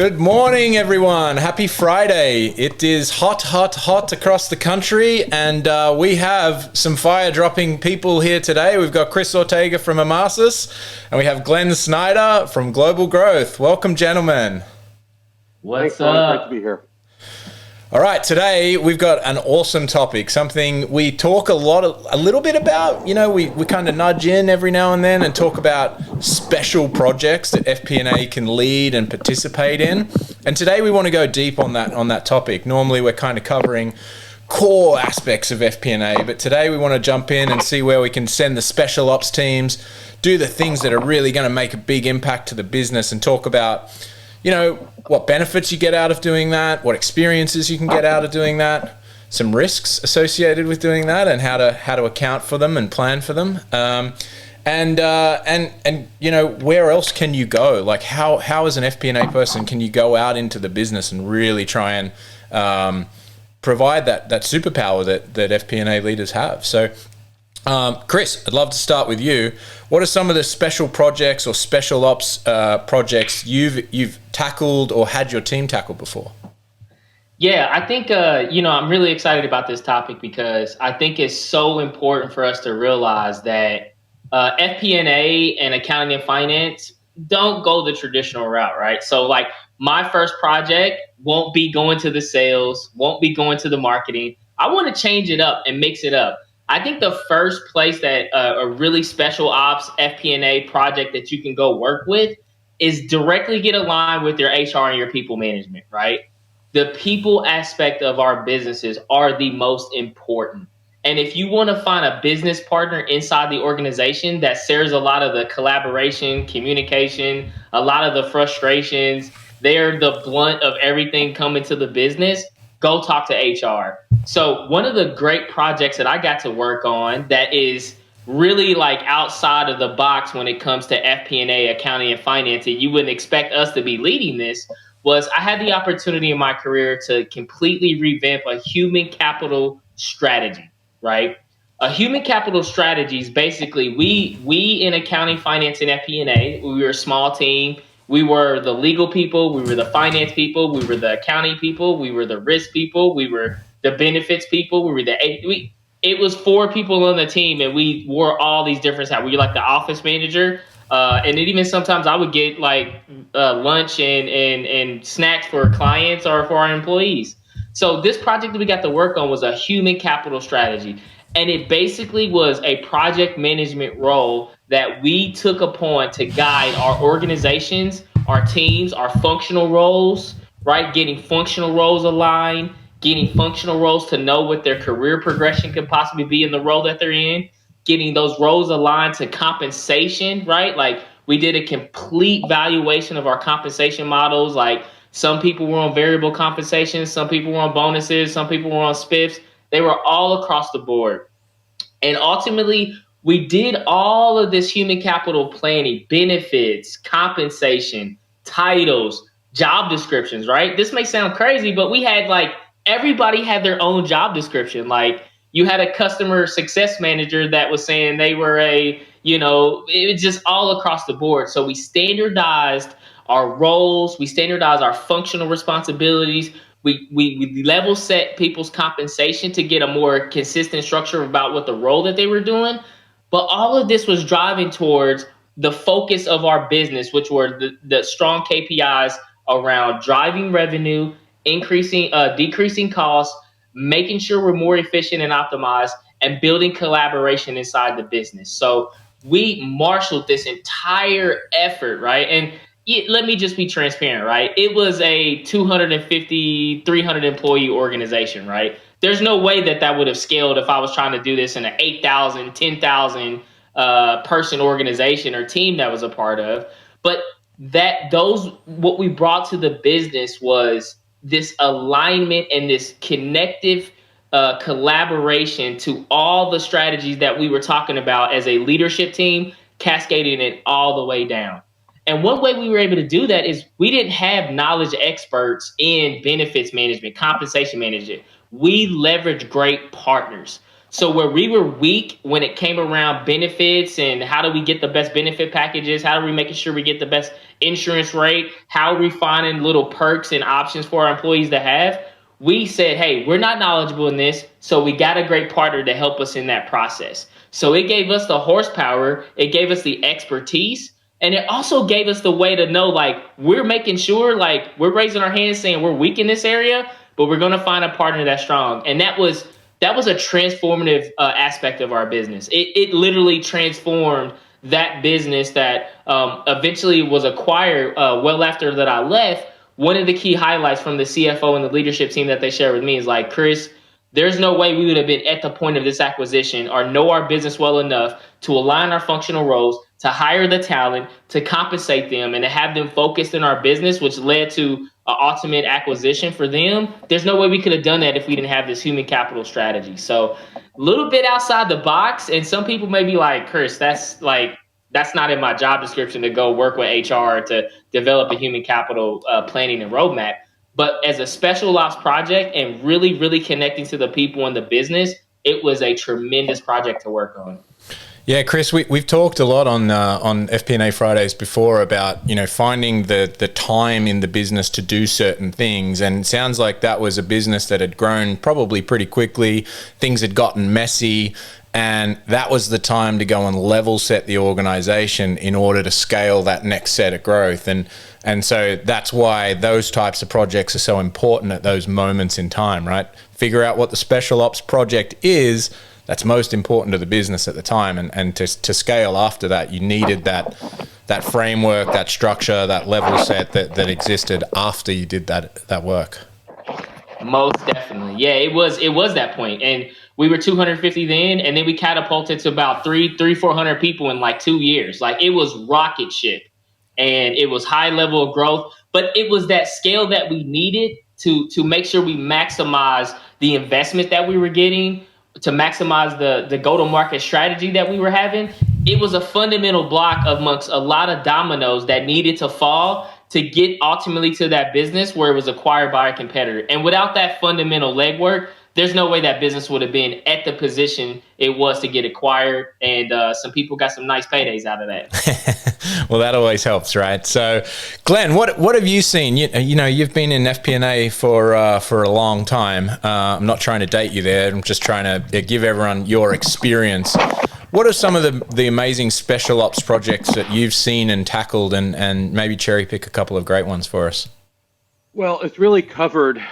Good morning, everyone. Happy Friday. It is hot, hot, hot across the country, and we have some fire-dropping people here today. We've got Chris Ortega from Amasis, and we have Glenn Snyder from Global Growth. Welcome, gentlemen. What's up? Great to be here. All right, today we've got an awesome topic, something we talk a little bit about. You know, we kind of nudge in every now and then and talk about special projects that FP&A can lead and participate in. And today we want to go deep on that topic. Normally we're kind of covering core aspects of FP&A, but today we want to jump in and see where we can send the special ops teams, do the things that are really going to make a big impact to the business, and talk about, you know, what benefits you get out of doing that, what experiences you can get out of doing that, some risks associated with doing that, and how to account for them and plan for them. And you know, where else can you go? Like how as an FP&A person can you go out into the business and really try and provide that superpower that FP&A leaders have? So Chris, I'd love to start with you. What are some of the special projects or special ops projects you've tackled or had your team tackle before? Yeah, I think, I'm really excited about this topic because I think it's so important for us to realize that FP&A and accounting and finance don't go the traditional route, right? So like my first project won't be going to the sales, won't be going to the marketing. I want to change it up and mix it up. I think the first place that a really special ops FP&A project that you can go work with is directly get aligned with your HR and your people management, right? The people aspect of our businesses are the most important. And if you want to find a business partner inside the organization that shares a lot of the collaboration, communication, a lot of the frustrations, they're the blunt of everything coming to the business, go talk to HR. So one of the great projects that I got to work on that is really like outside of the box when it comes to FP&A, accounting and finance, and you wouldn't expect us to be leading this, was I had the opportunity in my career to completely revamp a human capital strategy, right? A human capital strategy is basically we in accounting, finance, and FP&A, we were a small team. We were the legal people, we were the finance people, we were the accounting people, we were the risk people, we were the benefits people, it was 4 people on the team, and we wore all these different hats. We were like the office manager, and then even sometimes I would get like lunch and snacks for clients or for our employees. So this project that we got to work on was a human capital strategy. And it basically was a project management role that we took upon to guide our organizations, our teams, our functional roles, right? Getting functional roles aligned, getting functional roles to know what their career progression could possibly be in the role that they're in, getting those roles aligned to compensation, right? Like we did a complete valuation of our compensation models. Like some people were on variable compensation, some people were on bonuses, some people were on spiffs. They were all across the board. And ultimately, we did all of this human capital planning, benefits, compensation, titles, job descriptions, right? This may sound crazy, but we had like everybody had their own job description. Like you had a customer success manager that was saying they were it was just all across the board. So we standardized our roles, we standardized our functional responsibilities. We level set people's compensation to get a more consistent structure about what the role that they were doing. But all of this was driving towards the focus of our business, which were the strong KPIs around driving revenue, decreasing costs, making sure we're more efficient and optimized, and building collaboration inside the business. So we marshaled this entire effort, right? And let me just be transparent, right? It was a 250, 300 employee organization, right? There's no way that would have scaled if I was trying to do this in an 8,000, 10,000 person organization or team that was a part of. But what we brought to the business was this alignment and this connective collaboration to all the strategies that we were talking about as a leadership team, cascading it all the way down. And one way we were able to do that is we didn't have knowledge experts in benefits management, compensation management. We leveraged great partners. So where we were weak when it came around benefits and how do we get the best benefit packages, how are we making sure we get the best insurance rate, how are we finding little perks and options for our employees to have, we said, hey, we're not knowledgeable in this, so we got a great partner to help us in that process. So it gave us the horsepower, it gave us the expertise, and it also gave us the way to know, like, we're making sure, like, we're raising our hands saying we're weak in this area, but we're going to find a partner that's strong. And that was a transformative aspect of our business. It literally transformed that business that eventually was acquired well after that I left. One of the key highlights from the CFO and the leadership team that they shared with me is like, Chris, there's no way we would have been at the point of this acquisition or know our business well enough to align our functional roles, to hire the talent, to compensate them, and to have them focused in our business, which led to an ultimate acquisition for them. There's no way we could have done that if we didn't have this human capital strategy. So a little bit outside the box, and some people may be like, Chris, that's not in my job description to go work with HR to develop a human capital planning and roadmap. But as a special ops project and really, really connecting to the people in the business, it was a tremendous project to work on. Yeah, Chris, we've talked a lot on FP&A Fridays before about, finding the time in the business to do certain things. And it sounds like that was a business that had grown probably pretty quickly. Things had gotten messy. And that was the time to go and level set the organization in order to scale that next set of growth. And so that's why those types of projects are so important at those moments in time, right? Figure out what the special ops project is that's most important to the business at the time. And to scale after that, you needed that framework, that structure, that level set that existed after you did that work. Most definitely. Yeah, it was that point. And we were 250 then, and then we catapulted to about 400 people in like 2 years. Like, it was rocket ship, and it was high level of growth, but it was that scale that we needed to make sure we maximize the investment that we were getting, to maximize the go-to-market strategy that we were having. It was a fundamental block amongst a lot of dominoes that needed to fall to get ultimately to that business where it was acquired by a competitor. And without that fundamental legwork, there's no way that business would have been at the position it was to get acquired. And some people got some nice paydays out of that. Well, that always helps, right? So, Glenn, what have you seen? You've been in FP&A for a long time. I'm not trying to date you there. I'm just trying to give everyone your experience. What are some of the amazing special ops projects that you've seen and tackled, and maybe cherry pick a couple of great ones for us? Well, it's really covered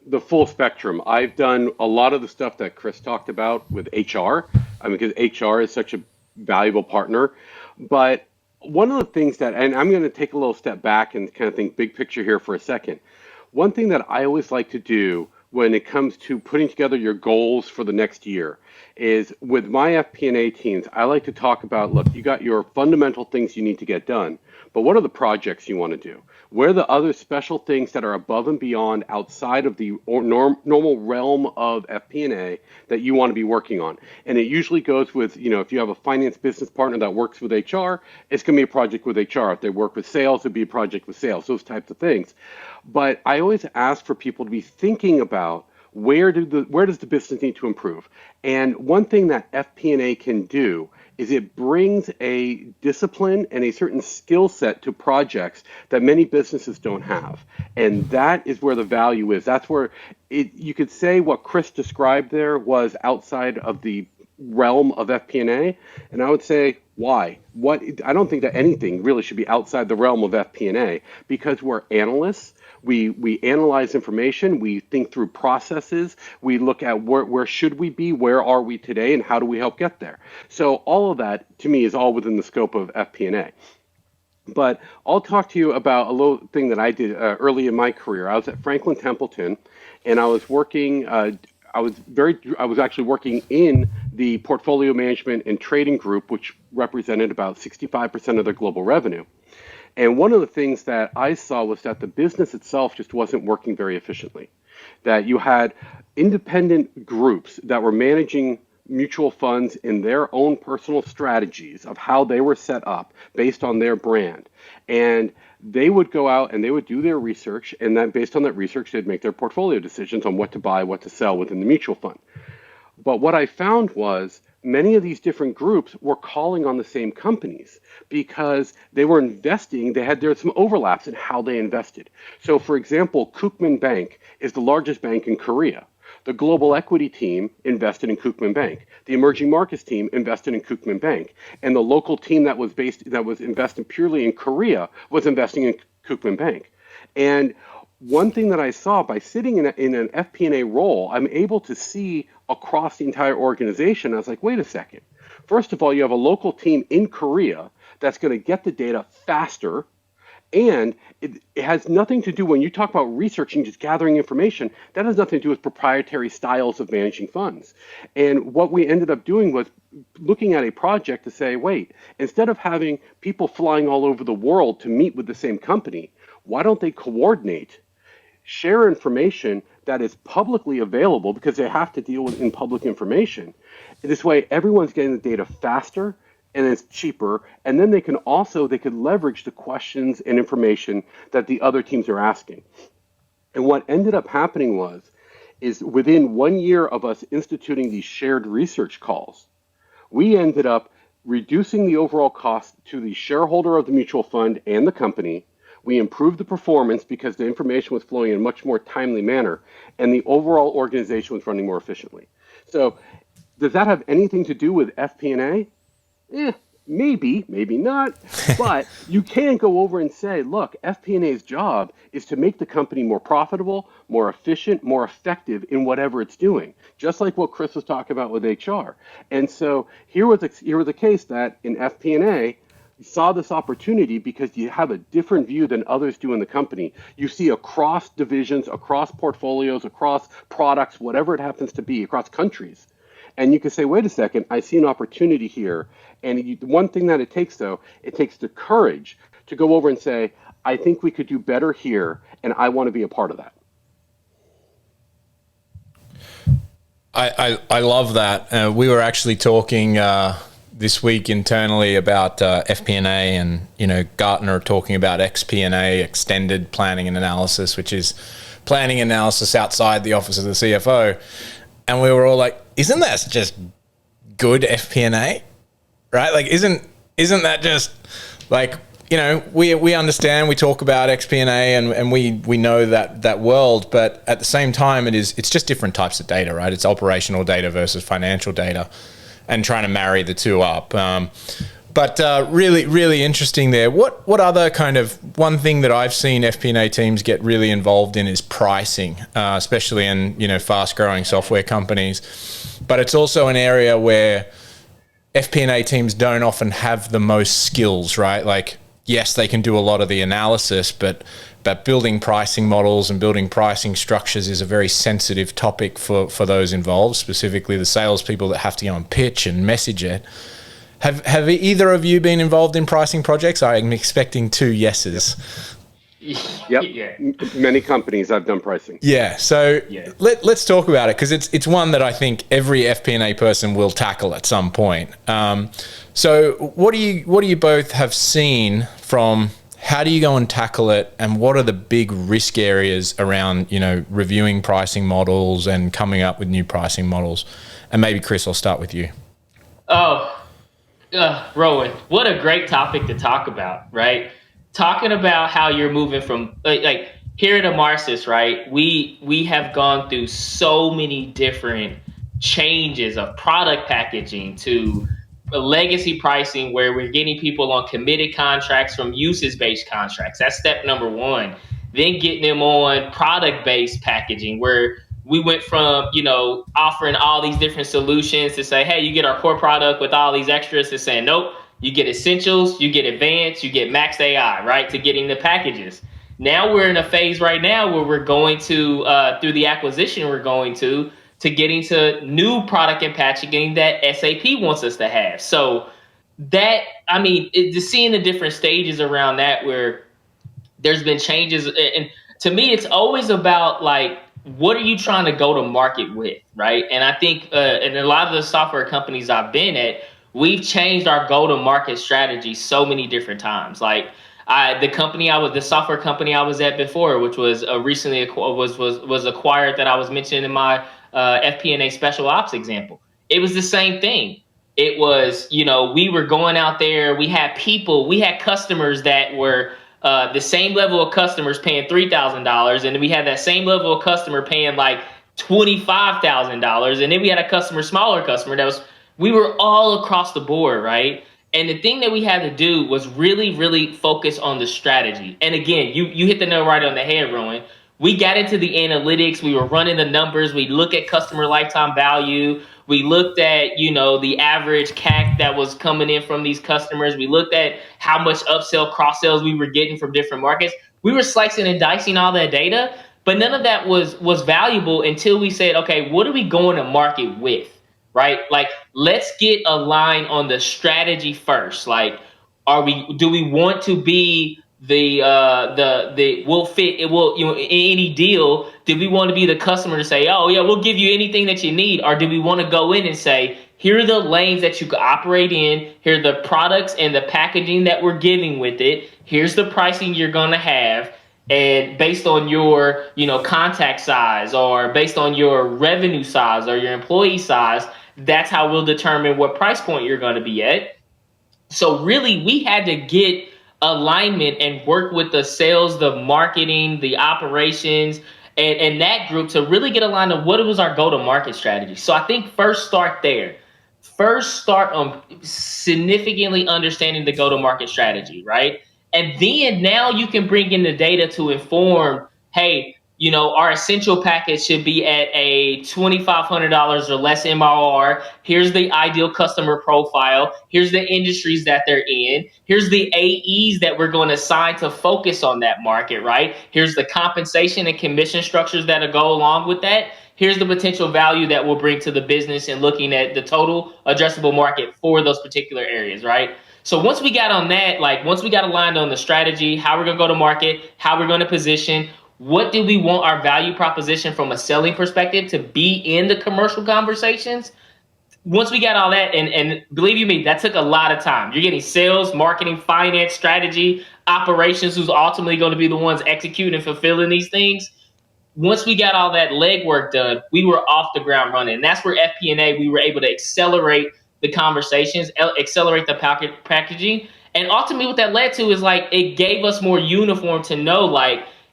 the full spectrum. I've done a lot of the stuff that Chris talked about with HR, because HR is such a valuable partner. But one of the things and I'm going to take a little step back and kind of think big picture here for a second. One thing that I always like to do when it comes to putting together your goals for the next year is, with my FP&A teams, I like to talk about, look, you got your fundamental things you need to get done, but what are the projects you want to do? Where are the other special things that are above and beyond, outside of the normal realm of FP&A, that you want to be working on? And it usually goes with, if you have a finance business partner that works with HR, it's going to be a project with HR. If they work with sales, it'd be a project with sales, those types of things. But I always ask for people to be thinking about, where does the business need to improve? And one thing that FP&A can do is it brings a discipline and a certain skill set to projects that many businesses don't have. And that is where the value is. That's where you could say what Chris described there was outside of the realm of FP&A. And I would say, why? I don't think that anything really should be outside the realm of FP&A, because we're analysts. We analyze information, we think through processes, we look at where should we be, where are we today, and how do we help get there. So all of that, to me, is all within the scope of FP&A. But I'll talk to you about a little thing that I did early in my career. I was at Franklin Templeton, and I was working. I was actually working in the portfolio management and trading group, which represented about 65% of their global revenue. And one of the things that I saw was that the business itself just wasn't working very efficiently. That you had independent groups that were managing mutual funds in their own personal strategies of how they were set up based on their brand. And they would go out and they would do their research, and then based on that research, they'd make their portfolio decisions on what to buy, what to sell within the mutual fund. But what I found was many of these different groups were calling on the same companies because they were investing, there were some overlaps in how they invested. So for example, Kookmin Bank is the largest bank in Korea. The global equity team invested in Kookmin Bank. The emerging markets team invested in Kookmin Bank. And the local team that was investing purely in Korea was investing in Kookmin Bank. And one thing that I saw by sitting in an FP&A role, I'm able to see across the entire organization. I was like, wait a second. First of all, you have a local team in Korea that's going to get the data faster. And it has nothing to do, when you talk about researching, just gathering information, that has nothing to do with proprietary styles of managing funds. And what we ended up doing was looking at a project to say, wait, instead of having people flying all over the world to meet with the same company, why don't they coordinate, share information that is publicly available, because they have to deal with in public information. This way, everyone's getting the data faster and it's cheaper. And then they could leverage the questions and information that the other teams are asking. And what ended up happening is within 1 year of us instituting these shared research calls, we ended up reducing the overall cost to the shareholder of the mutual fund and the company. We improved the performance because the information was flowing in a much more timely manner, and the overall organization was running more efficiently. So does that have anything to do with FP&A? Maybe, maybe not. But you can go over and say, look, FP&A's job is to make the company more profitable, more efficient, more effective in whatever it's doing, just like what Chris was talking about with HR. And so here was a case that in FP&A, you saw this opportunity because you have a different view than others do in the company. You see across divisions, across portfolios, across products, whatever it happens to be, across countries. And you can say, wait a second, I see an opportunity here. And the one thing that it takes, though, it takes the courage to go over and say, I think we could do better here, and I want to be a part of that. I love that. We were actually talking this week internally about FP&A, and Gartner talking about XP&A, extended planning and analysis, which is planning analysis outside the office of the CFO. And we were all like, isn't that just good FP&A? Right? Like, isn't that just like, we understand, we talk about XP&A and we know that world, but at the same time it's just different types of data, right? It's operational data versus financial data, and trying to marry the two up. But really, really interesting there. What other kind of, one thing that I've seen FP&A teams get really involved in is pricing, especially in fast-growing software companies. But it's also an area where FP&A teams don't often have the most skills, right? Like, yes, they can do a lot of the analysis, but building pricing models and building pricing structures is a very sensitive topic for those involved, specifically the salespeople that have to go and pitch and message it. Have either of you been involved in pricing projects? I'm expecting 2 yeses. Yep. Yeah. Many companies I've done pricing. Yeah. So let's talk about it, because it's one that I think every FP&A person will tackle at some point. So what do you both have seen from, how do you go and tackle it, and what are the big risk areas around reviewing pricing models and coming up with new pricing models? And maybe Chris, I'll start with you. Rowan, what a great topic to talk about, right? Talking about how you're moving from, like here at Amarsis, right? We have gone through so many different changes of product packaging to legacy pricing, where we're getting people on committed contracts from usage-based contracts. That's step number one. Then getting them on product-based packaging, where we went from, offering all these different solutions to say, hey, you get our core product with all these extras, to saying, nope, you get essentials, you get advanced, you get max AI, right? To getting the packages. Now we're in a phase right now where we're going to, through the acquisition we're going to getting to new product and packaging that SAP wants us to have. So that, just seeing the different stages around that, where there's been changes. And to me, it's always about, like, what are you trying to go to market with, right? And I think in a lot of the software companies I've been at, we've changed our go-to-market strategy so many different times. Like the software company I was at before, which was recently was acquired, that I was mentioning in my FP&A special ops example. It was the same thing. It was, we were going out there. We had customers that were the same level of customers paying $3,000, and then we had that same level of customer paying like $25,000, and then we had a smaller customer that was. We were all across the board, right? And the thing that we had to do was really, really focus on the strategy. And again, you hit the nail right on the head, Rowan. We got into the analytics. We were running the numbers. We look at customer lifetime value. We looked at, the average CAC that was coming in from these customers. We looked at how much upsell, cross sales we were getting from different markets. We were slicing and dicing all that data, but none of that was valuable until we said, okay, what are we going to market with? Right? Like, let's get aligned on the strategy first. Like, do we want to be we'll fit it will, in any deal? Do we want to be the customer to say, oh yeah, we'll give you anything that you need? Or do we want to go in and say, here are the lanes that you can operate in, here are the products and the packaging that we're giving with it, here's the pricing you're going to have, and based on your, contact size, or based on your revenue size or your employee size, that's how we'll determine what price point you're going to be at. So really, we had to get alignment and work with the sales, the marketing, the operations, and that group to really get aligned on what was our go-to-market strategy. So I think first start there. First start on significantly understanding the go-to-market strategy, right? And then now you can bring in the data to inform, hey, our essential package should be at a $2,500 or less MRR. Here's the ideal customer profile. Here's the industries that they're in. Here's the AEs that we're going to assign to focus on that market, right? Here's the compensation and commission structures that go along with that. Here's the potential value that we'll bring to the business and looking at the total addressable market for those particular areas, right? So once we got on that, once we got aligned on the strategy, how we're going to go to market, how we're going to position, what do we want our value proposition from a selling perspective to be in the commercial conversations? Once we got all that, and believe you me, that took a lot of time. You're getting sales, marketing, finance, strategy, operations, who's ultimately going to be the ones executing and fulfilling these things. Once we got all that legwork done, we were off the ground running. And that's where FP&A, we were able to accelerate the conversations, accelerate the packaging. And ultimately what that led to is it gave us more uniform to know,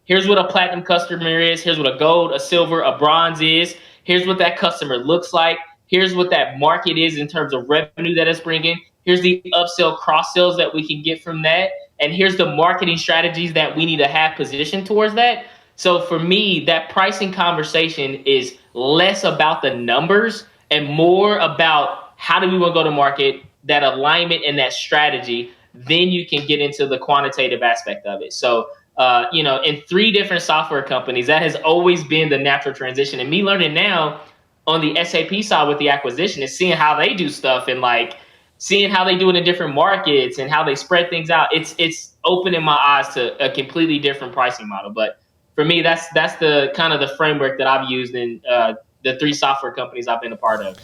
here's what a platinum customer is. Here's what a gold, a silver, a bronze is. Here's what that customer looks like. Here's what that market is in terms of revenue that it's bringing. Here's the upsell, cross sales that we can get from that. And here's the marketing strategies that we need to have positioned towards that. So for me, that pricing conversation is less about the numbers and more about how do we want to go to market, that alignment and that strategy. Then you can get into the quantitative aspect of it. So in 3 different software companies, that has always been the natural transition. And me learning now on the SAP side with the acquisition is seeing how they do stuff and seeing how they do it in different markets and how they spread things out. It's opening my eyes to a completely different pricing model. But for me, that's the kind of the framework that I've used in the 3 software companies I've been a part of.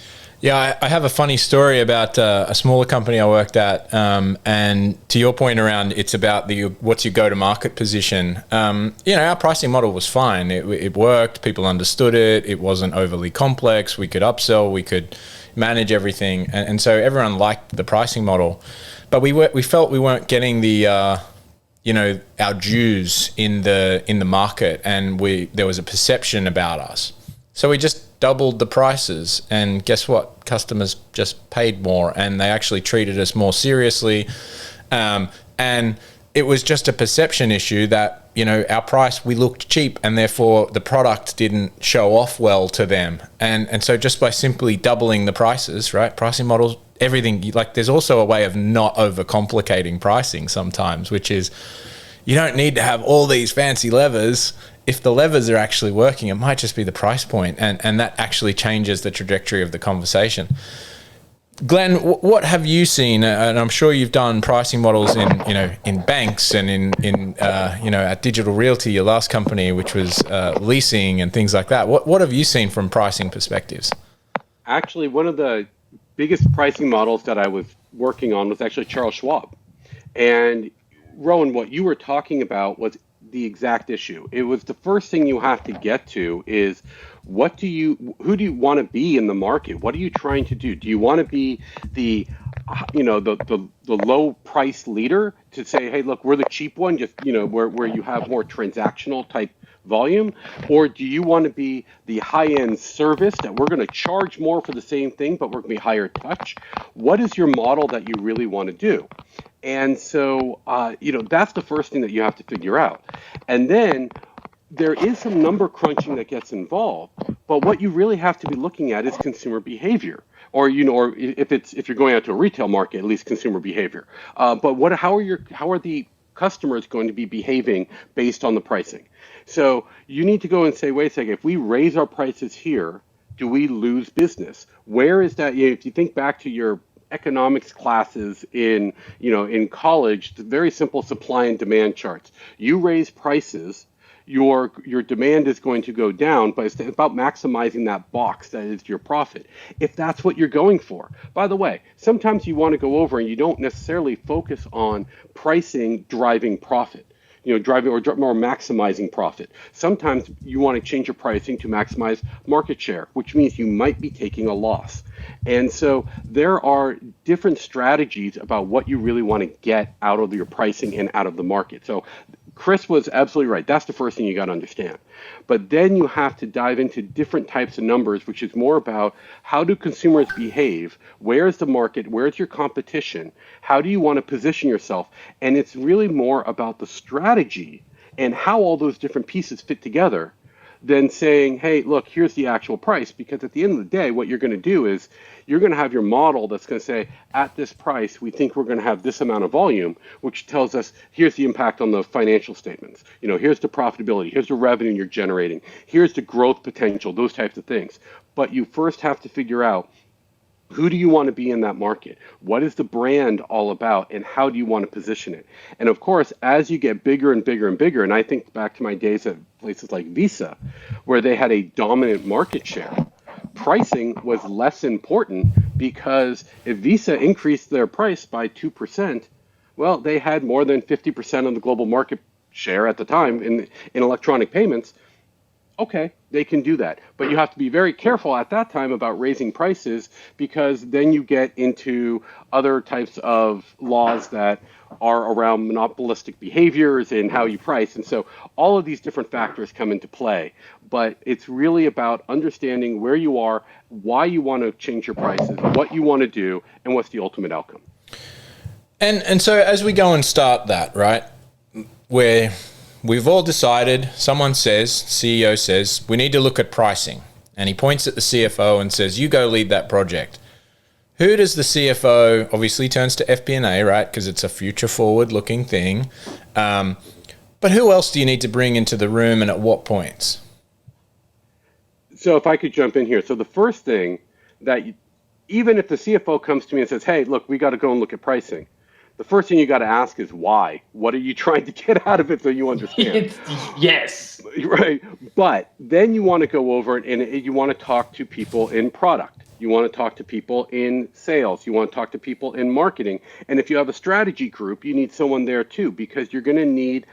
Yeah, I have a funny story about a smaller company I worked at, and to your point around it's about what's your go-to-market position. Our pricing model was fine. It worked. People understood it. It wasn't overly complex. We could upsell. We could manage everything, and so everyone liked the pricing model. But we felt we weren't getting the our dues in the market, and there was a perception about us. So we just doubled the prices, and guess what? Customers just paid more, and they actually treated us more seriously. And it was just a perception issue that, our price, we looked cheap, and therefore the product didn't show off well to them. And so just by simply doubling the prices, right? Pricing models, everything, there's also a way of not overcomplicating pricing sometimes, which is you don't need to have all these fancy levers. If the levers are actually working, it might just be the price point, and that actually changes the trajectory of the conversation. Glenn, what have you seen? And I'm sure you've done pricing models in banks and in at Digital Realty, your last company, which was leasing and things like that. What have you seen from pricing perspectives? Actually, one of the biggest pricing models that I was working on was actually Charles Schwab. And Rowan, what you were talking about was the exact issue. It was the first thing you have to get to is who do you want to be in the market? What are you trying to do? Do you want to be the the low price leader to say, hey, look, we're the cheap one, just where you have more transactional type volume, or do you want to be the high end service that we're going to charge more for the same thing, but we're going to be higher touch? What is your model that you really want to do? And so, that's the first thing that you have to figure out. And then there is some number crunching that gets involved, but what you really have to be looking at is consumer behavior, or or if you're going out to a retail market, at least consumer behavior. But how are the customers going to be behaving based on the pricing? So you need to go and say, wait a second, if we raise our prices here, do we lose business? Where is that? If you think back to your economics classes in college, the very simple supply and demand charts. You raise prices, your demand is going to go down, but it's about maximizing that box that is your profit, if that's what you're going for. By the way, sometimes you want to go over and you don't necessarily focus on pricing driving profit, driving or more maximizing profit. Sometimes you want to change your pricing to maximize market share, which means you might be taking a loss. And so there are different strategies about what you really want to get out of your pricing and out of the market. So Chris was absolutely right. That's the first thing you got to understand. But then you have to dive into different types of numbers, which is more about how do consumers behave? Where is the market? Where is your competition? How do you want to position yourself? And it's really more about the strategy and how all those different pieces fit together than saying, hey, look, here's the actual price. Because at the end of the day, what you're going to do is you're going to have your model that's going to say, at this price, we think we're going to have this amount of volume, which tells us here's the impact on the financial statements. Here's the profitability, here's the revenue you're generating, here's the growth potential, those types of things. But you first have to figure out, who do you want to be in that market? What is the brand all about, and how do you want to position it? And of course, as you get bigger and bigger and bigger, and I think back to my days at places like Visa, where they had a dominant market share, pricing was less important, because if Visa increased their price by 2%, well, they had more than 50% of the global market share at the time in electronic payments. Okay, they can do that. But you have to be very careful at that time about raising prices, because then you get into other types of laws that are around monopolistic behaviors and how you price. And so all of these different factors come into play. But it's really about understanding where you are, why you want to change your prices, what you want to do, and what's the ultimate outcome. And so as we go and start that, right, where we've all decided, someone says, CEO says, we need to look at pricing. And he points at the CFO and says, you go lead that project. Who does the CFO, obviously turns to FP&A, right? Because it's a future forward looking thing. But who else do you need to bring into the room, and at what points? So if I could jump in here. So the first thing that even if the CFO comes to me and says, hey, look, we got to go and look at pricing, the first thing you got to ask is why. What are you trying to get out of it so you understand? Yes. Right. But then you want to go over and you want to talk to people in product. You want to talk to people in sales. You want to talk to people in marketing. And if you have a strategy group, you need someone there too, because you're going to need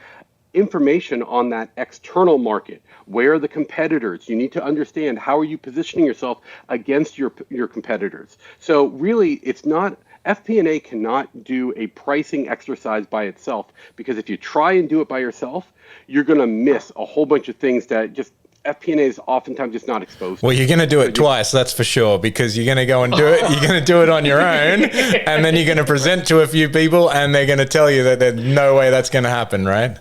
information on that external market. Where are the competitors? You need to understand, how are you positioning yourself against your competitors? So really, it's not, FP&A cannot do a pricing exercise by itself, because if you try and do it by yourself, you're going to miss a whole bunch of things that just FP&A is oftentimes just not exposed to. Well, you're going to do it twice, that's for sure, because you're going to go and do it. You're going to do it on your own, and then you're going to present to a few people, and they're going to tell you that there's no way that's going to happen, right?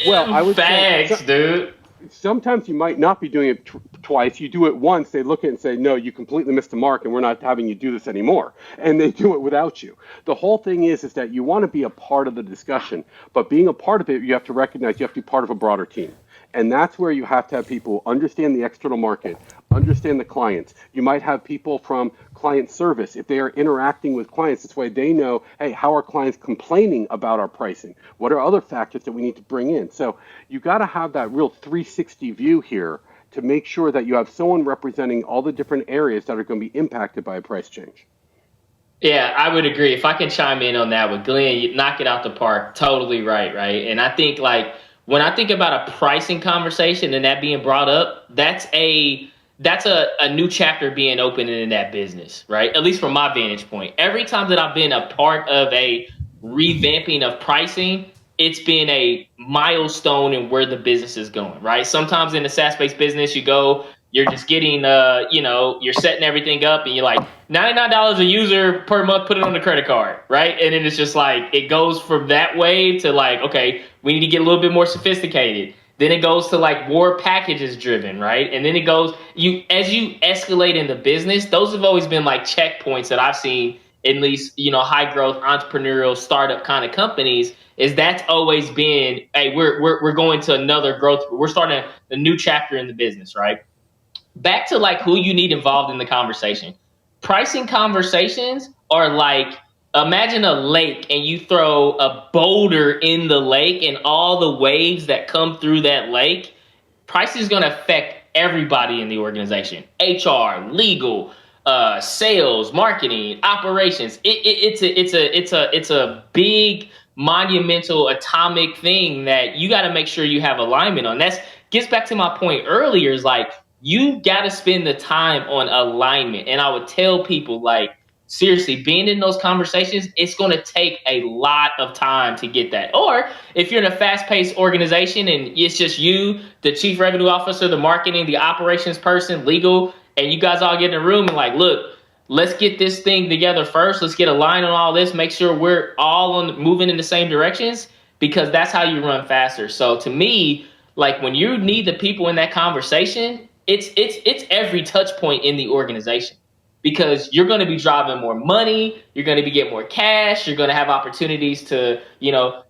Well, I would Facts, dude. Sometimes you might not be doing it twice. You do it once, they look at it and say, no, you completely missed the mark and we're not having you do this anymore. And they do it without you. The whole thing is that you want to be a part of the discussion, but being a part of it, you have to recognize you have to be part of a broader team. And that's where you have to have people who understand the external market, understand the clients. You might have people from client service. If they are interacting with clients, this way they know, hey, how are clients complaining about our pricing? What are other factors that we need to bring in? So you got to have that real 360 view here to make sure that you have someone representing all the different areas that are going to be impacted by a price change. Yeah, I would agree. If I can chime in on that with Glenn, you knock it out the park. Totally right, right? And I think, like, when I think about a pricing conversation and that being brought up, that's a new chapter being opened in that business, right? At least from my vantage point. Every time that I've been a part of a revamping of pricing, it's been a milestone in where the business is going, right? Sometimes in the SaaS-based business, you're just getting, you're setting everything up and you're like, $99 a user per month, put it on the credit card, right? And then it's just like, it goes from that way to like, okay, we need to get a little bit more sophisticated. Then it goes to like more packages driven, right? And then it goes, as you escalate in the business, those have always been like checkpoints that I've seen, at least, high growth entrepreneurial startup kind of companies, is that's always been, hey, we're going to another growth, we're starting a new chapter in the business, right? Back to like who you need involved in the conversation. Pricing conversations are like, imagine a lake and you throw a boulder in the lake and all the waves that come through that lake. Price is going to affect everybody in the organization: HR, legal, sales, marketing, operations. It's a big, monumental, atomic thing that you got to make sure you have alignment on. That's gets back to my point earlier. Is like, you got to spend the time on alignment. And I would tell people, like, seriously, being in those conversations, it's going to take a lot of time to get that. Or if you're in a fast-paced organization and it's just you, the chief revenue officer, the marketing, the operations person, legal, and you guys all get in a room and like, look, let's get this thing together first. Let's get aligned on all this. Make sure we're all moving in the same directions, because that's how you run faster. So to me, like, when you need the people in that conversation, it's every touch point in the organization, because you're going to be driving more money, you're going to be getting more cash, you're going to have opportunities to,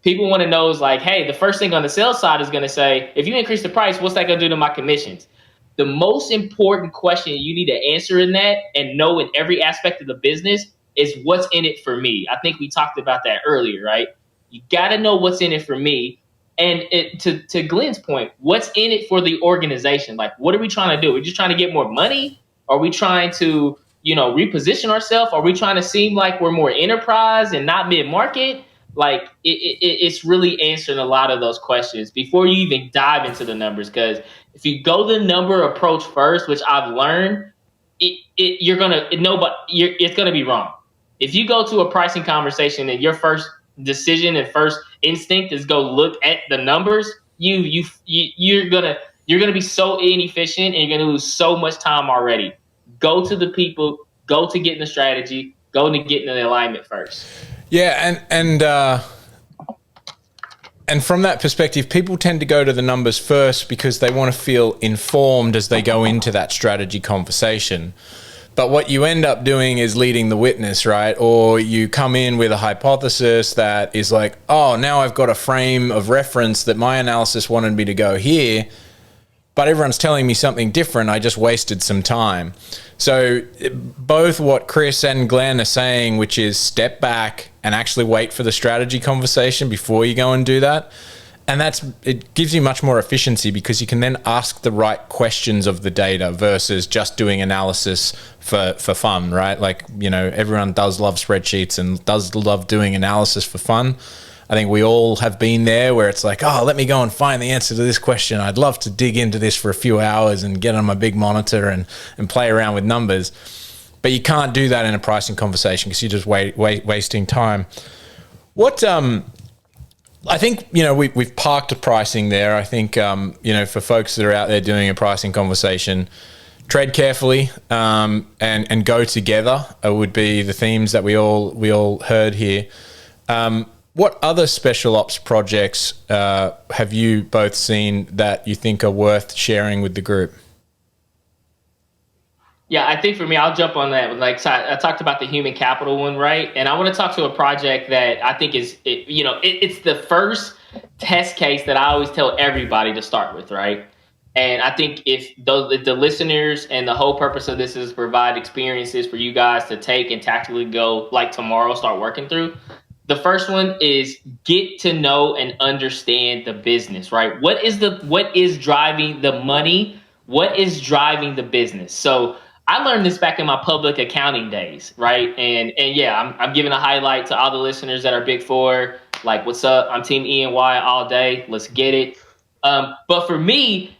people want to know is like, hey, the first thing on the sales side is going to say, if you increase the price, what's that going to do to my commissions? The most important question you need to answer in that and know in every aspect of the business is, what's in it for me? I think we talked about that earlier, right? You got to know what's in it for me. And to Glenn's point, what's in it for the organization? Like, what are we trying to do? We're just trying to get more money? Are we trying to, reposition ourselves? Are we trying to seem like we're more enterprise and not mid-market? Like, it's really answering a lot of those questions before you even dive into the numbers. Because if you go the number approach first, which I've learned, it's gonna be wrong. If you go to a pricing conversation and your first decision and first instinct is go look at the numbers, you're gonna be so inefficient and you're gonna lose so much time already. Go to the people, go to getting the strategy, go to getting the alignment first. Yeah, and from that perspective, people tend to go to the numbers first because they want to feel informed as they go into that strategy conversation. But what you end up doing is leading the witness, right? Or you come in with a hypothesis that is like, oh, now I've got a frame of reference that my analysis wanted me to go here, but everyone's telling me something different. I just wasted some time. So both what Chris and Glenn are saying, which is step back and actually wait for the strategy conversation before you go and do that. And it gives you much more efficiency, because you can then ask the right questions of the data versus just doing analysis for fun, right? Like, everyone does love spreadsheets and does love doing analysis for fun. I think we all have been there where it's like, oh, let me go and find the answer to this question. I'd love to dig into this for a few hours and get on my big monitor and play around with numbers. But you can't do that in a pricing conversation because you're just wasting time. I think, we've parked the pricing there. I think, for folks that are out there doing a pricing conversation, tread carefully and go together would be the themes that we all heard here. What other special ops projects have you both seen that you think are worth sharing with the group? Yeah, I think for me, I'll jump on that. Like, so I talked about the human capital one, right? And I want to talk to a project that I think it's the first test case that I always tell everybody to start with, right? And I think if the listeners, and the whole purpose of this is to provide experiences for you guys to take and tactically go, like, tomorrow, start working through. The first one is get to know and understand the business, right? What is driving the money? What is driving the business? So I learned this back in my public accounting days, right? And yeah, I'm giving a highlight to all the listeners that are Big Four. Like, what's up? I'm Team E&Y all day. Let's get it. But for me,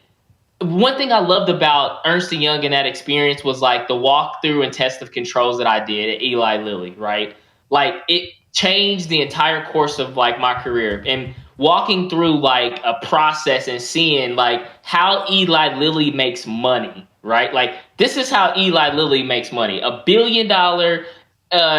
one thing I loved about Ernst & Young and that experience was like the walkthrough and test of controls that I did at Eli Lilly, right? Like it changed the entire course of like my career, and walking through like a process and seeing like how Eli Lilly makes money, right? Like this is how Eli Lilly makes money. $1 billion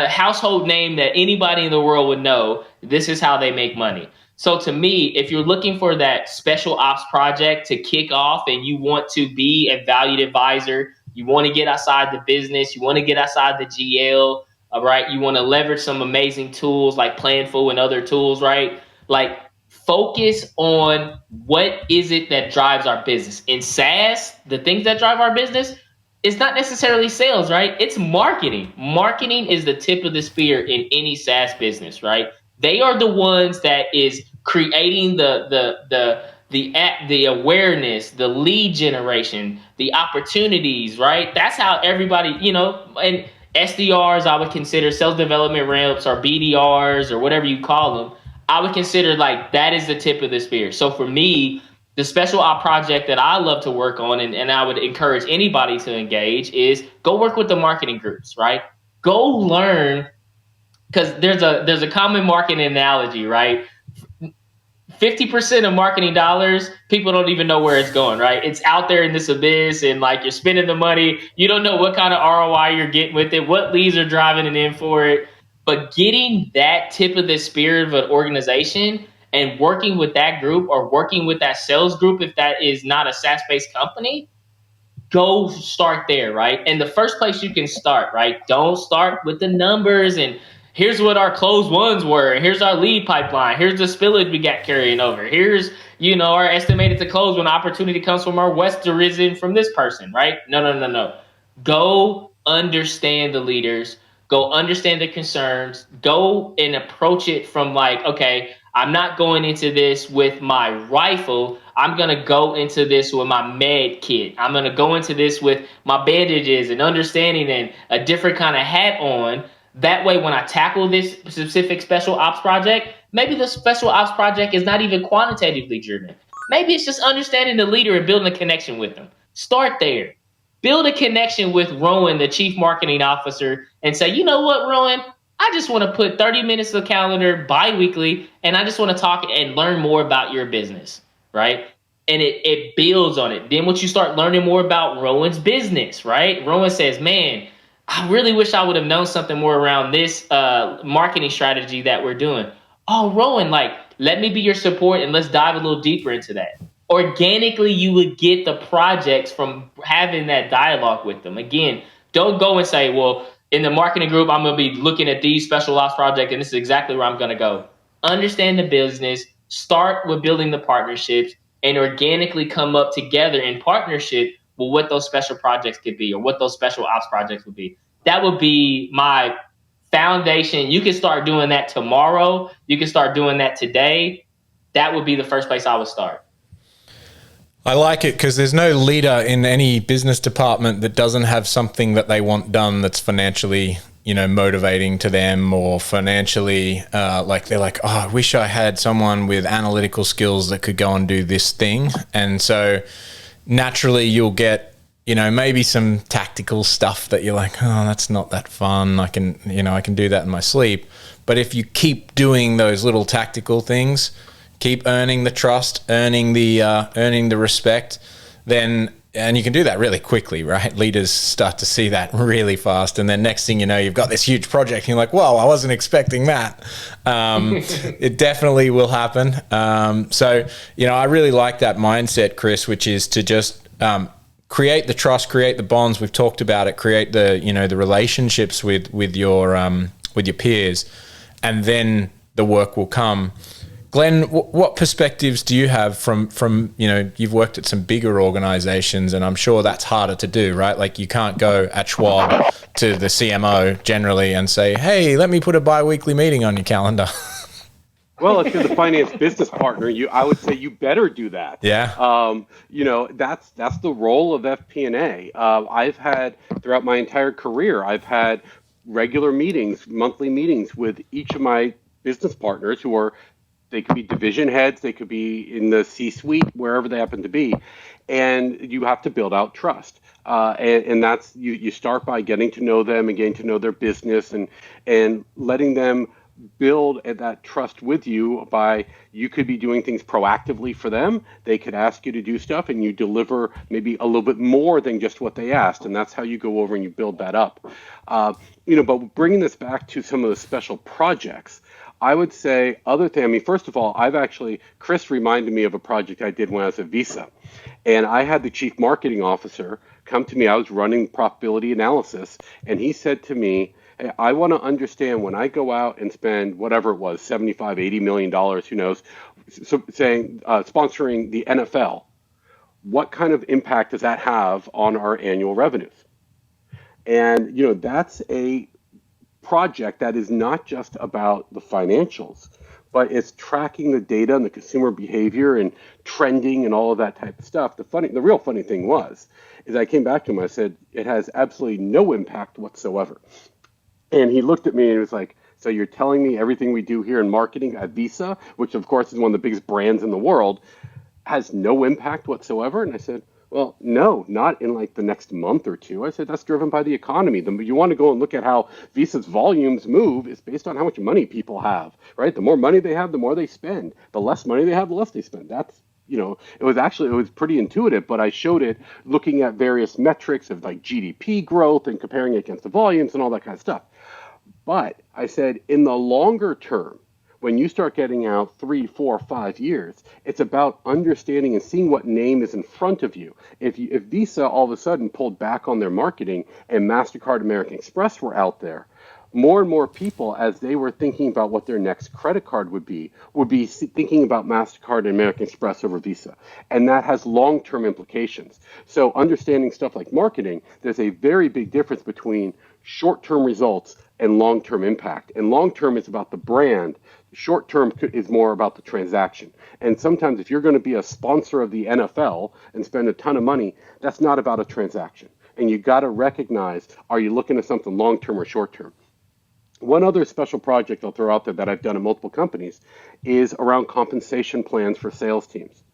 household name that anybody in the world would know. This is how they make money. So to me, if you're looking for that special ops project to kick off and you want to be a valued advisor, you want to get outside the business, you want to get outside the GL, all right? You want to leverage some amazing tools like Planful and other tools, right? Like focus on what is it that drives our business. In SaaS, the things that drive our business, it's not necessarily sales, right? It's marketing. Marketing is the tip of the spear in any SaaS business, right? They are the ones that is creating the awareness, the lead generation, the opportunities, right? That's how everybody, and SDRs, I would consider sales development reps or BDRs or whatever you call them. I would consider like that is the tip of the spear. So for me, the special op project that I love to work on, and I would encourage anybody to engage, is go work with the marketing groups, right? Go learn, because there's a common marketing analogy, right? 50% of marketing dollars, people don't even know where it's going, right? It's out there in this abyss, and like you're spending the money. You don't know what kind of ROI you're getting with it, what leads are driving it in for it. But getting that tip of the spear of an organization and working with that group or working with that sales group, if that is not a SaaS-based company, go start there, right? And the first place you can start, right? Don't start with the numbers and here's what our closed ones were. Here's our lead pipeline. Here's the spillage we got carrying over. Here's, our estimated to close when opportunity comes from our West arisen from this person, right? No. Go understand the leaders. Go understand the concerns. Go and approach it from like, okay, I'm not going into this with my rifle. I'm going to go into this with my med kit. I'm going to go into this with my bandages and understanding and a different kind of hat on. That way, when I tackle this specific special ops project, maybe the special ops project is not even quantitatively driven. Maybe it's just understanding the leader and building a connection with them. Start there. Build a connection with Rowan, the chief marketing officer, and say, you know what, Rowan? I just want to put 30 minutes of the calendar bi-weekly, and I just want to talk and learn more about your business, right? And it builds on it. Then once you start learning more about Rowan's business, right? Rowan says, man, I really wish I would have known something more around this marketing strategy that we're doing. Oh, Rowan, like, let me be your support and let's dive a little deeper into that. Organically, you would get the projects from having that dialogue with them. Again, don't go and say, well, in the marketing group, I'm going to be looking at these special ops projects, and this is exactly where I'm going to go. Understand the business, start with building the partnerships, and organically come up together in partnership with what those special projects could be or what those special ops projects would be. That would be my foundation. You can start doing that tomorrow. You can start doing that today. That would be the first place I would start. I like it because there's no leader in any business department that doesn't have something that they want done that's financially, motivating to them, or financially, like they're like, oh, I wish I had someone with analytical skills that could go and do this thing. And so naturally you'll get, maybe some tactical stuff that you're like, oh, that's not that fun. I can do that in my sleep. But if you keep doing those little tactical things, keep earning the trust, earning the respect, then, and you can do that really quickly, right? Leaders start to see that really fast. And then next thing you know, you've got this huge project and you're like, whoa, I wasn't expecting that. It definitely will happen. So, I really like that mindset, Chris, which is to just create the trust, create the bonds. We've talked about it, create the, the relationships with your peers, and then the work will come. Glenn, what perspectives do you have from you've worked at some bigger organizations, and I'm sure that's harder to do, right? Like you can't go at Schwab to the CMO generally and say, hey, let me put a bi-weekly meeting on your calendar. Well, if you're the finance business partner, I would say you better do that. Yeah. That's the role of FP&A. I've had throughout my entire career, I've had regular meetings, monthly meetings with each of my business partners who are They could be division heads. They could be in the C-suite, wherever they happen to be. And you have to build out trust. And that's, you start by getting to know them and getting to know their business and letting them build that trust with you by, you could be doing things proactively for them. They could ask you to do stuff and you deliver maybe a little bit more than just what they asked. And that's how you go over and you build that up. But bringing this back to some of the special projects, I would say first of all, Chris reminded me of a project I did when I was at Visa. And I had the chief marketing officer come to me. I was running profitability analysis. And he said to me, hey, I want to understand when I go out and spend whatever it was, $75, $80 million, who knows, sponsoring the NFL, what kind of impact does that have on our annual revenues? And, that's a project that is not just about the financials, but it's tracking the data and the consumer behavior and trending and all of that type of stuff. The real funny thing is I came back to him, I said, it has absolutely no impact whatsoever. And he looked at me and was like, so you're telling me everything we do here in marketing at Visa, which of course is one of the biggest brands in the world, has no impact whatsoever? And I said, well, no, not in like the next month or two. I said, that's driven by the economy. You want to go and look at how Visa's volumes move. It's based on how much money people have, right? The more money they have, the more they spend. The less money they have, the less they spend. That's, it was pretty intuitive, but I showed it looking at various metrics of like GDP growth and comparing it against the volumes and all that kind of stuff. But I said, in the longer term, when you start getting out 3, 4, 5 years, it's about understanding and seeing what name is in front of you. If Visa all of a sudden pulled back on their marketing and MasterCard, American Express were out there, more and more people, as they were thinking about what their next credit card would be thinking about MasterCard and American Express over Visa. And that has long-term implications. So understanding stuff like marketing, there's a very big difference between short-term results and long-term impact. And long-term is about the brand. Short-term is more about the transaction. And sometimes if you're going to be a sponsor of the NFL and spend a ton of money, that's not about a transaction. And you got to recognize, are you looking at something long-term or short-term? One other special project I'll throw out there that I've done in multiple companies is around compensation plans for sales teams.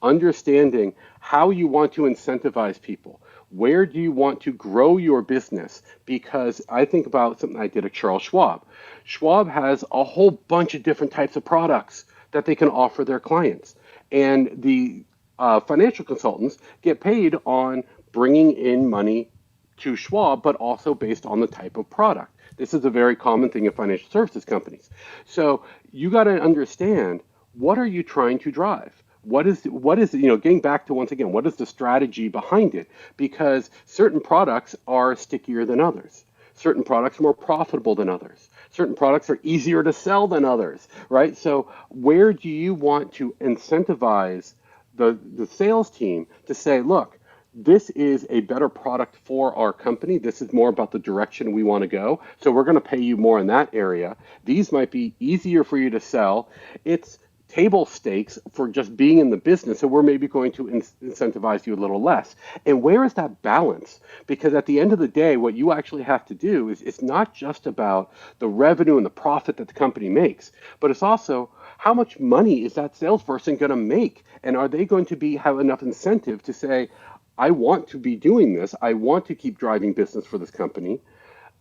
Understanding how you want to incentivize people. Where do you want to grow your business? Because I think about something I did at Charles Schwab. Schwab has a whole bunch of different types of products that they can offer their clients. And the financial consultants get paid on bringing in money to Schwab, but also based on the type of product. This is a very common thing in financial services companies. So you got to understand, what are you trying to drive? What is getting back to, once again, what is the strategy behind it? Because certain products are stickier than others. Certain products are more profitable than others. Certain products are easier to sell than others, right? So where do you want to incentivize the sales team to say, look, this is a better product for our company. This is more about the direction we want to go. So we're going to pay you more in that area. These might be easier for you to sell. It's table stakes for just being in the business. So we're maybe going to incentivize you a little less. And where is that balance? Because at the end of the day, what you actually have to do is, it's not just about the revenue and the profit that the company makes, but it's also how much money is that salesperson going to make? And are they going to have enough incentive to say, I want to be doing this. I want to keep driving business for this company.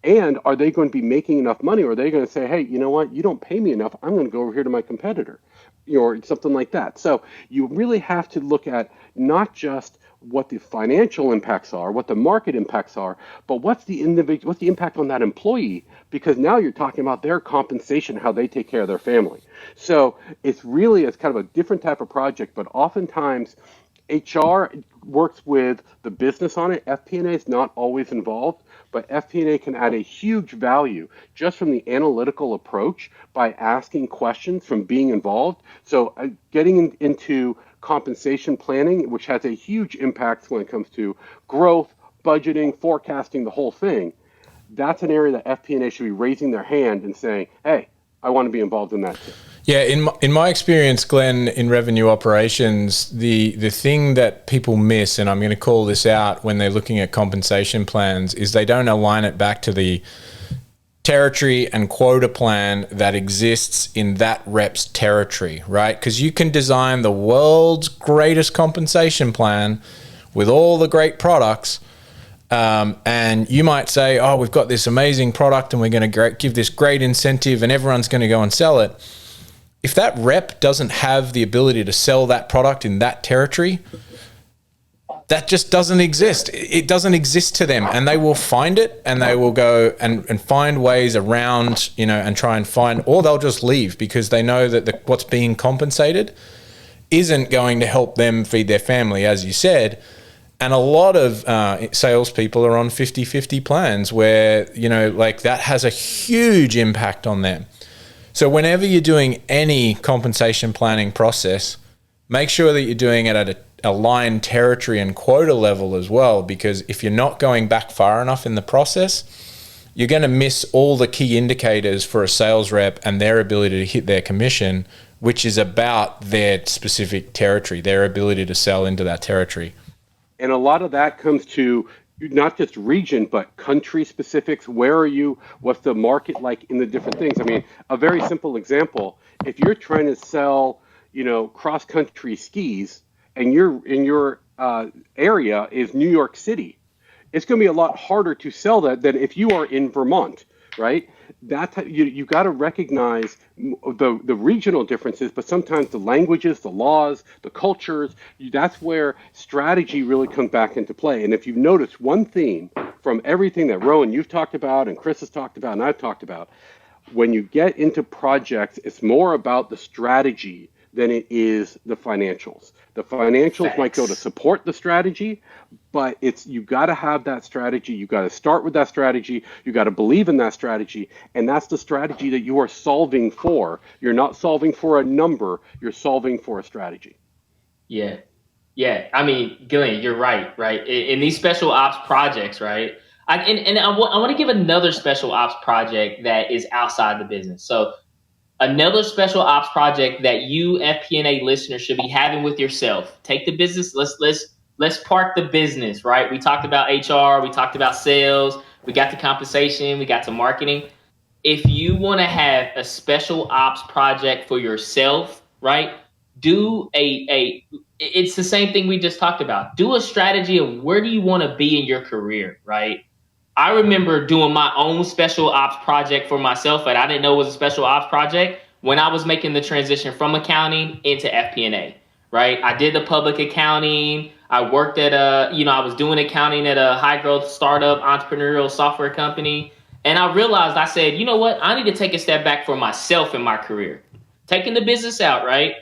And are they going to be making enough money? Or are they going to say, hey, you know what? You don't pay me enough. I'm going to go over here to my competitor, or something like that. So you really have to look at not just what the financial impacts are, what the market impacts are, but what's the impact on that employee? Because now you're talking about their compensation, how they take care of their family. So it's kind of a different type of project, but oftentimes HR works with the business on it. FP&A is not always involved, but FP&A can add a huge value just from the analytical approach by asking questions, from being involved. So getting into compensation planning, which has a huge impact when it comes to growth, budgeting, forecasting, the whole thing. That's an area that FP&A should be raising their hand and saying, hey, I want to be involved in that too. Yeah, in my experience, Glenn, in revenue operations, the thing that people miss, and I'm going to call this out when they're looking at compensation plans, is they don't align it back to the territory and quota plan that exists in that rep's territory, right? Because you can design the world's greatest compensation plan with all the great products, and you might say, oh, we've got this amazing product and we're going to give this great incentive and everyone's going to go and sell it. If that rep doesn't have the ability to sell that product in that territory, that just doesn't exist. It doesn't exist to them, and they will find it, and they will go and find ways around, and try and find, or they'll just leave because they know that what's being compensated isn't going to help them feed their family, as you said. And a lot of salespeople are on 50-50 plans where, that has a huge impact on them. So whenever you're doing any compensation planning process, make sure that you're doing it at a aligned territory and quota level as well, because if you're not going back far enough in the process, you're going to miss all the key indicators for a sales rep and their ability to hit their commission, which is about their specific territory, their ability to sell into that territory. And a lot of that comes to not just region, but country specifics. Where are you? What's the market like in the different things? I mean, a very simple example, if you're trying to sell, cross-country skis, and your area is New York City, it's going to be a lot harder to sell that than if you are in Vermont, right? You got to recognize the regional differences, but sometimes the languages, the laws, the cultures, that's where strategy really comes back into play. And if you've noticed one theme from everything that Rowan, you've talked about, and Chris has talked about, and I've talked about, when you get into projects, it's more about the strategy than it is the financials. The financials might go to support the strategy, but you got to have that strategy. You got to start with that strategy. You got to believe in that strategy, and that's the strategy that you are solving for. You're not solving for a number. You're solving for a strategy. Yeah. I mean, Glenn, you're right. In these special ops projects, right? I want to give another special ops project that is outside the business. So another special ops project that you FP&A listeners should be having with yourself. Take the business. Let's park the business, right? We talked about HR. We talked about sales. We got to compensation. We got to marketing. If you want to have a special ops project for yourself, right? Do it's the same thing we just talked about. Do a strategy of where do you want to be in your career, right? I remember doing my own special ops project for myself, and I didn't know it was a special ops project when I was making the transition from accounting into FP&A, right? I did the public accounting. I worked at I was doing accounting at a high growth startup entrepreneurial software company. And I realized, I said, you know what? I need to take a step back for myself in my career. Taking the business out, right?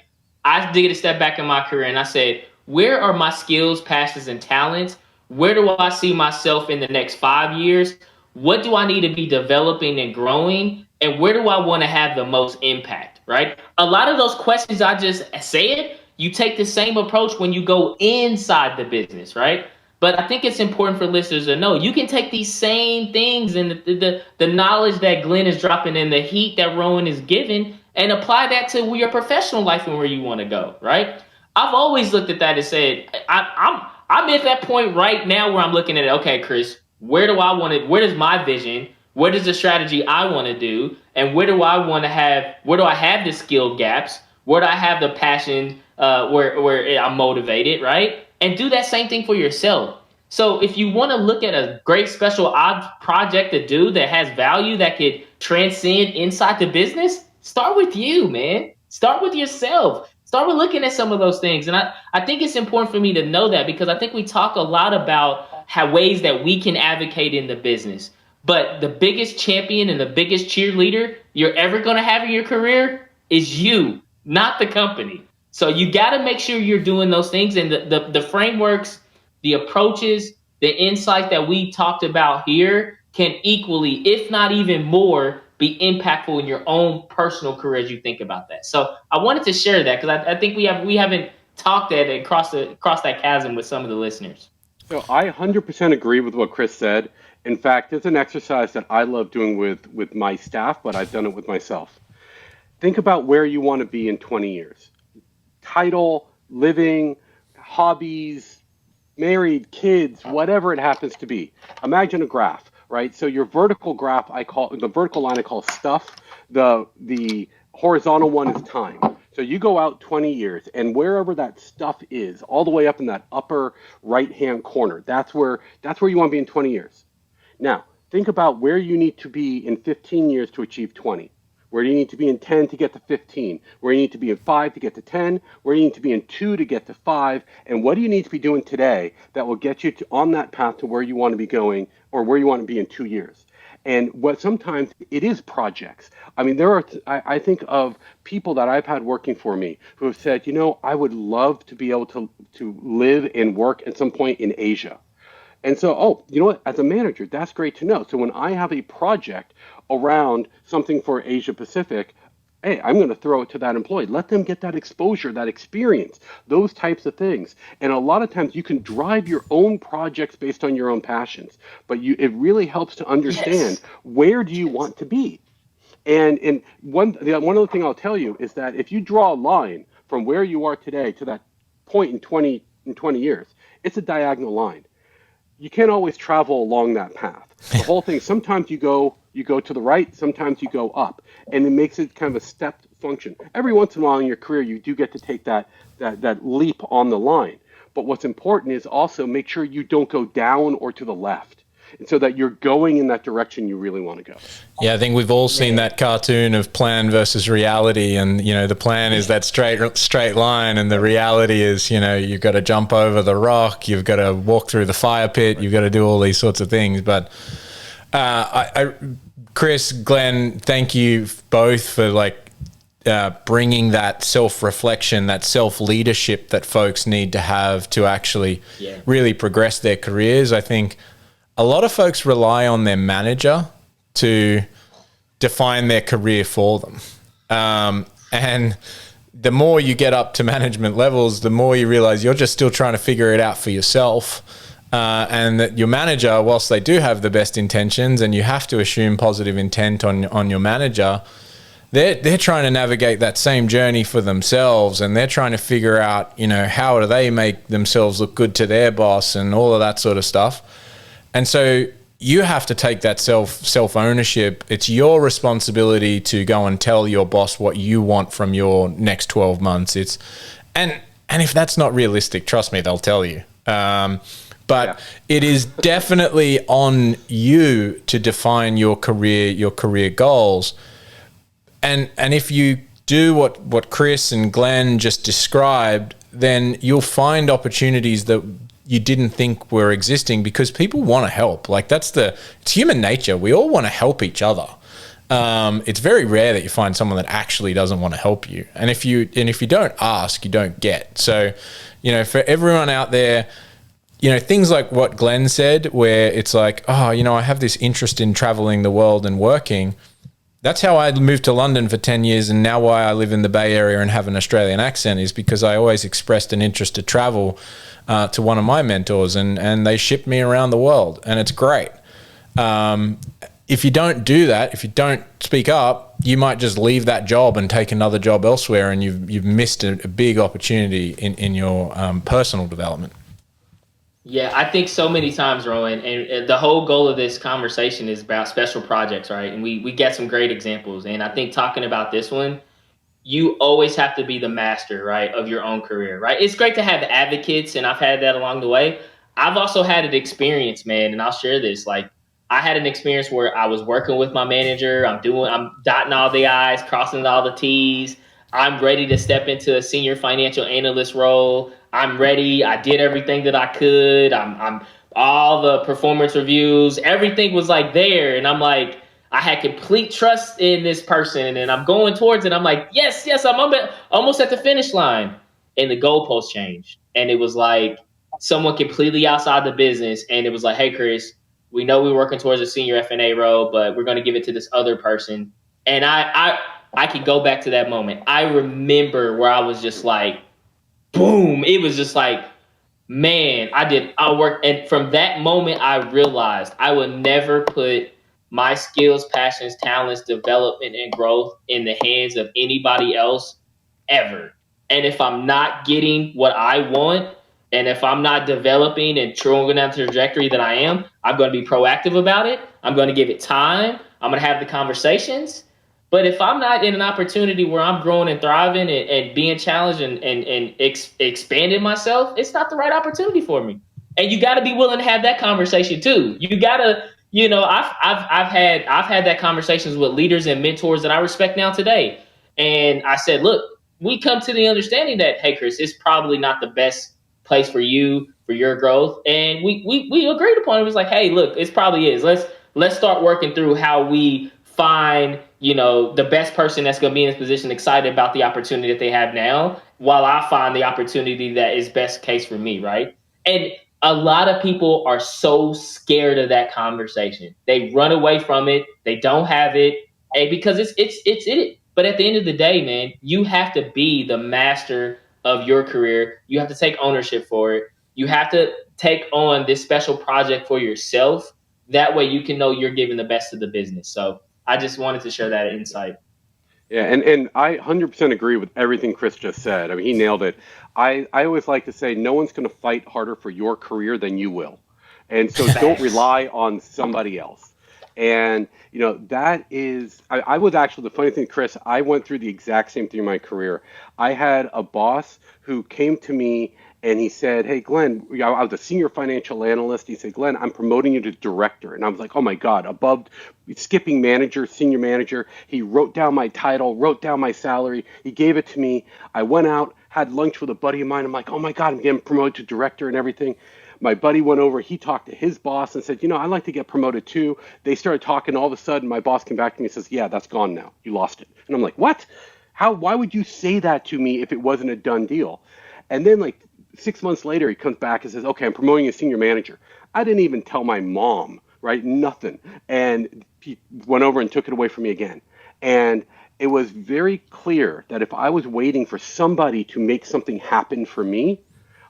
I did a step back in my career and I said, where are my skills, passions, and talents? Where do I see myself in the next 5 years? What do I need to be developing and growing? And where do I want to have the most impact, right? A lot of those questions I just said, you take the same approach when you go inside the business, right? But I think it's important for listeners to know you can take these same things and the knowledge that Glenn is dropping and the heat that Rowan is giving and apply that to your professional life and where you want to go, right? I've always looked at that and said, I'm at that point right now where I'm looking at it. Okay, Chris, where do I want to? Where is my vision? What is the strategy I want to do? And where do I want to have? Where do I have the skill gaps? Where do I have the passion? Where I'm motivated, right? And do that same thing for yourself. So if you want to look at a great special ops project to do that has value that could transcend inside the business, start with you, man. Start with yourself. Start with looking at some of those things. And I think it's important for me to know that because I think we talk a lot about how ways that we can advocate in the business. But the biggest champion and the biggest cheerleader you're ever going to have in your career is you, not the company. So you got to make sure you're doing those things and the frameworks, the approaches, the insight that we talked about here can equally, if not even more, be impactful in your own personal career as you think about that. So I wanted to share that because I think we haven't talked that and crossed that chasm with some of the listeners. So I 100% agree with what Chris said. In fact, it's an exercise that I love doing with my staff, but I've done it with myself. Think about where you want to be in 20 years. Title, living, hobbies, married, kids, whatever it happens to be. Imagine a graph. right? So your vertical graph, the vertical line I call stuff. The horizontal one is time. So you go out 20 years, and wherever that stuff is, all the way up in that upper right-hand corner, that's where you want to be in 20 years. Now, think about where you need to be in 15 years to achieve 20. Where do you need to be in 10 to get to 15? Where do you need to be in 5 to get to 10? Where do you need to be in 2 to get to 5? And what do you need to be doing today that will get you on that path to where you want to be going or where you want to be in 2 years? And what sometimes it is projects. I mean, I think of people that I've had working for me who have said, I would love to be able to live and work at some point in Asia. And so, you know what? As a manager, that's great to know. So when I have a project around something for Asia Pacific, hey, I'm going to throw it to that employee. Let them get that exposure, that experience, those types of things. And a lot of times you can drive your own projects based on your own passions, but it really helps to understand where do you want to be. And one other thing I'll tell you is that if you draw a line from where you are today to that point in 20 years, it's a diagonal line. You can't always travel along that path. The whole thing, sometimes you go to the right, sometimes you go up, and it makes it kind of a stepped function. Every once in a while in your career, you do get to take that leap on the line. But what's important is also make sure you don't go down or to the left, and so that you're going in that direction you really want to go. Yeah, I think we've all seen that cartoon of plan versus reality, and the plan is that straight line, and the reality is you've got to jump over the rock, you've got to walk through the fire pit, you've got to do all these sorts of things. But Chris, Glenn, thank you both for bringing that self-reflection, that self-leadership that folks need to have to actually really progress their careers. I think a lot of folks rely on their manager to define their career for them. And the more you get up to management levels, the more you realize you're just still trying to figure it out for yourself. And that your manager, whilst they do have the best intentions, and you have to assume positive intent on your manager, they're trying to navigate that same journey for themselves, and they're trying to figure out, how do they make themselves look good to their boss and all of that sort of stuff. And so you have to take that self-ownership. It's your responsibility to go and tell your boss what you want from your next 12 months. And if that's not realistic, trust me, they'll tell you. But it is definitely on you to define your career goals. And if you do what Chris and Glenn just described, then you'll find opportunities that you didn't think were existing, because people want to help. It's human nature. We all want to help each other. It's very rare that you find someone that actually doesn't want to help you. And if you don't ask, you don't get. So, for everyone out there, things like what Glenn said, where it's like, I have this interest in traveling the world and working. That's how I moved to London for 10 years, and now why I live in the Bay Area and have an Australian accent is because I always expressed an interest to travel to one of my mentors, and they shipped me around the world, and it's great. If you don't do that, if you don't speak up, you might just leave that job and take another job elsewhere, and you've missed a big opportunity in your personal development. Yeah, I think so many times, Rowan, and the whole goal of this conversation is about special projects, right? And we get some great examples. And I think talking about this one, you always have to be the master, right, of your own career, right? It's great to have advocates, and I've had that along the way. I've also had an experience, man, and I'll share this. I had an experience where I was working with my manager. I'm dotting all the I's, crossing all the T's. I'm ready to step into a senior financial analyst role. I'm ready. I did everything that I could. I'm all the performance reviews, everything was there. And I'm I had complete trust in this person, and I'm going towards it. I'm yes, I'm almost at the finish line. And the goalpost changed. And it was someone completely outside the business. And it was hey, Chris, we know we're working towards a senior FP&A role, but we're going to give it to this other person. And I can go back to that moment. I remember where I was just boom. It was just man, I worked. And from that moment, I realized I would never put my skills, passions, talents, development, and growth in the hands of anybody else ever. And if I'm not getting what I want, And if I'm not developing and going down the trajectory that I am, I'm going to be proactive about it. I'm going to give it time. I'm going to have the conversations. But if I'm not in an opportunity where I'm growing and thriving and being challenged and expanding myself, it's not the right opportunity for me. And you got to be willing to have that conversation too. You got to, I've had that conversations with leaders and mentors that I respect now today. And I said, look, we come to the understanding that, hey, Chris, it's probably not the best place for you, for your growth. And we agreed upon it. It was like, hey, look, it probably is. Let's start working through how we find, the best person that's going to be in this position excited about the opportunity that they have now, while I find the opportunity that is best case for me, right? And a lot of people are so scared of that conversation. They run away from it. They don't have it, and because it's it. But at the end of the day, man, you have to be the master of your career. You have to take ownership for it. You have to take on this special project for yourself. That way you can know you're giving the best to the business. So I just wanted to share that insight. Yeah, and I 100% agree with everything Chris just said. I mean, he nailed it. I always like to say no one's going to fight harder for your career than you will. And so don't rely on somebody else. And, that is, I was actually, the funny thing, Chris, I went through the exact same thing in my career. I had a boss who came to me and he said, hey, Glenn, I was a senior financial analyst. He said, Glenn, I'm promoting you to director. And I was like, oh my God, above skipping manager, senior manager. He wrote down my title, wrote down my salary. He gave it to me. I went out, had lunch with a buddy of mine. I'm like, oh my God, I'm getting promoted to director and everything. My buddy went over, he talked to his boss and said, I'd like to get promoted too. They started talking. All of a sudden, my boss came back to me and says, yeah, that's gone now. You lost it. And I'm like, what? Why would you say that to me if it wasn't a done deal? And then 6 months later, he comes back and says, okay, I'm promoting you as senior manager. I didn't even tell my mom, right? Nothing. And he went over and took it away from me again. And it was very clear that if I was waiting for somebody to make something happen for me,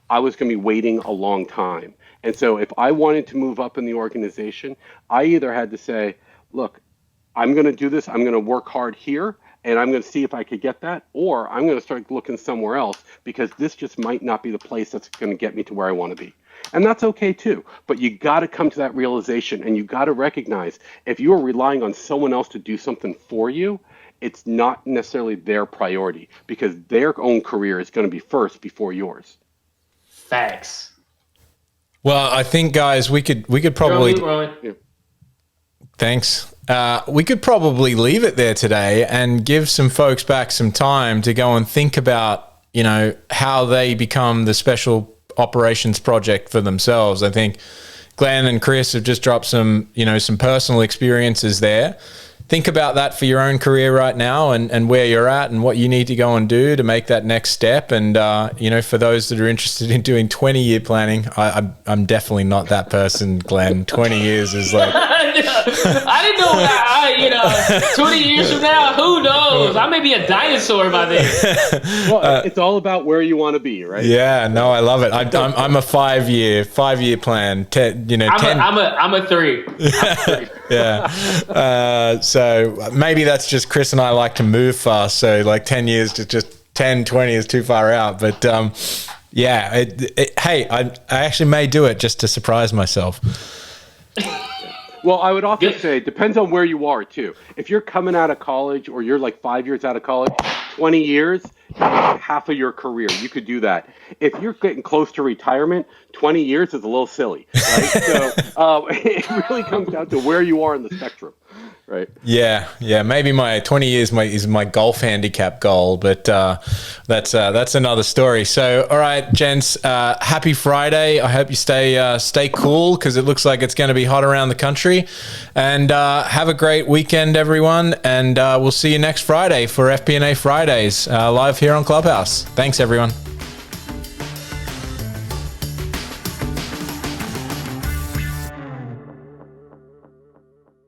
I was going to be waiting a long time. And so if I wanted to move up in the organization, I either had to say, look, I'm going to do this. I'm going to work hard here, and I'm going to see if I could get that, or I'm going to start looking somewhere else because this just might not be the place that's going to get me to where I want to be. And that's okay too. But you got to come to that realization, and you got to recognize if you are relying on someone else to do something for you, it's not necessarily their priority because their own career is going to be first before yours. Facts. Well, I think, guys, we could probably. Yeah. Thanks. We could probably leave it there today and give some folks back some time to go and think about, how they become the special operations project for themselves. I think Glenn and Chris have just dropped some personal experiences there. Think about that for your own career right now and where you're at and what you need to go and do to make that next step. And, for those that are interested in doing 20-year planning, I'm definitely not that person, Glenn. 20 years is like... I didn't know 20 years from now, who knows? I may be a dinosaur by then. Well, it's all about where you want to be, right? Yeah, no, I love it. I'm a 5-year plan. I'm a 3. Yeah. So maybe that's just Chris and I like to move fast. So 10 years to just 10, 20 is too far out. But hey, I actually may do it just to surprise myself. Well, I would also say it depends on where you are too. If you're coming out of college or you're 5 years out of college, 20 years, half of your career, you could do that. If you're getting close to retirement, 20 years is a little silly, right? So it really comes down to where you are in the spectrum. Right. Yeah. Maybe my 20 years is my golf handicap goal, but that's another story. So, all right, gents, happy Friday. I hope you stay cool because it looks like it's going to be hot around the country. And have a great weekend, everyone. And we'll see you next Friday for FP&A Fridays live here on Clubhouse. Thanks, everyone.